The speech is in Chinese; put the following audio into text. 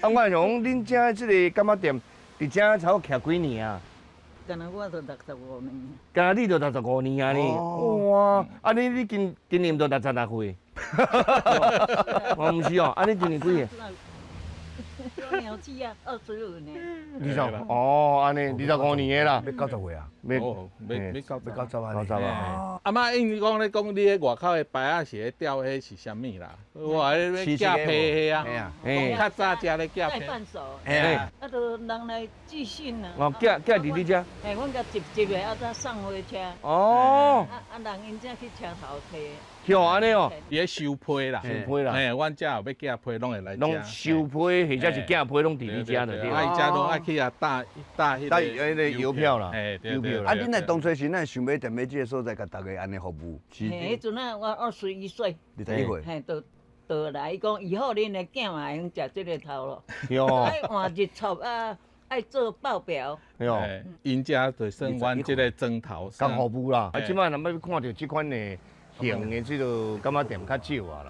我想讲，恁遮即个干妈店，伫遮差不多徛几年啊？敢若我都65年。敢若你都65年啊你？哇！啊你今年都66岁？我唔是哦，啊你今年几个？我年纪啊，25年。哦，安尼25年的啦。要90岁啊？要要90啊90啊。阿妈，因讲咧讲你迄外口的牌仔是咧钓迄是啥物啦？我话咧夹皮迄啊，讲较早食咧夹皮。带半熟。哎啊，都人来寄信啊。哦，寄伫你遮。哎，阮甲集的，啊，再送回车。哦。人因才去车头摕。哟，安尼哦。伊咧收批啦，收批啦。哎，阮遮有要寄批，拢会来。拢收批或者是寄批，拢伫你遮就对。啊，伊遮拢爱去啊打迄个邮票啦。哎，邮票啦。啊，恁来当初是咱想要踮咧即个所在，甲大家安尼服务。迄阵啊，我21岁。21岁。嘿，都来，伊讲以后恁的囝嘛会用食即个头咯。哟。爱换日出啊，爱做报表。哟。因遮就算阮即个砖头。甲服务啦。啊，即摆若要看到即款的型的，即个干妈店较少啊啦。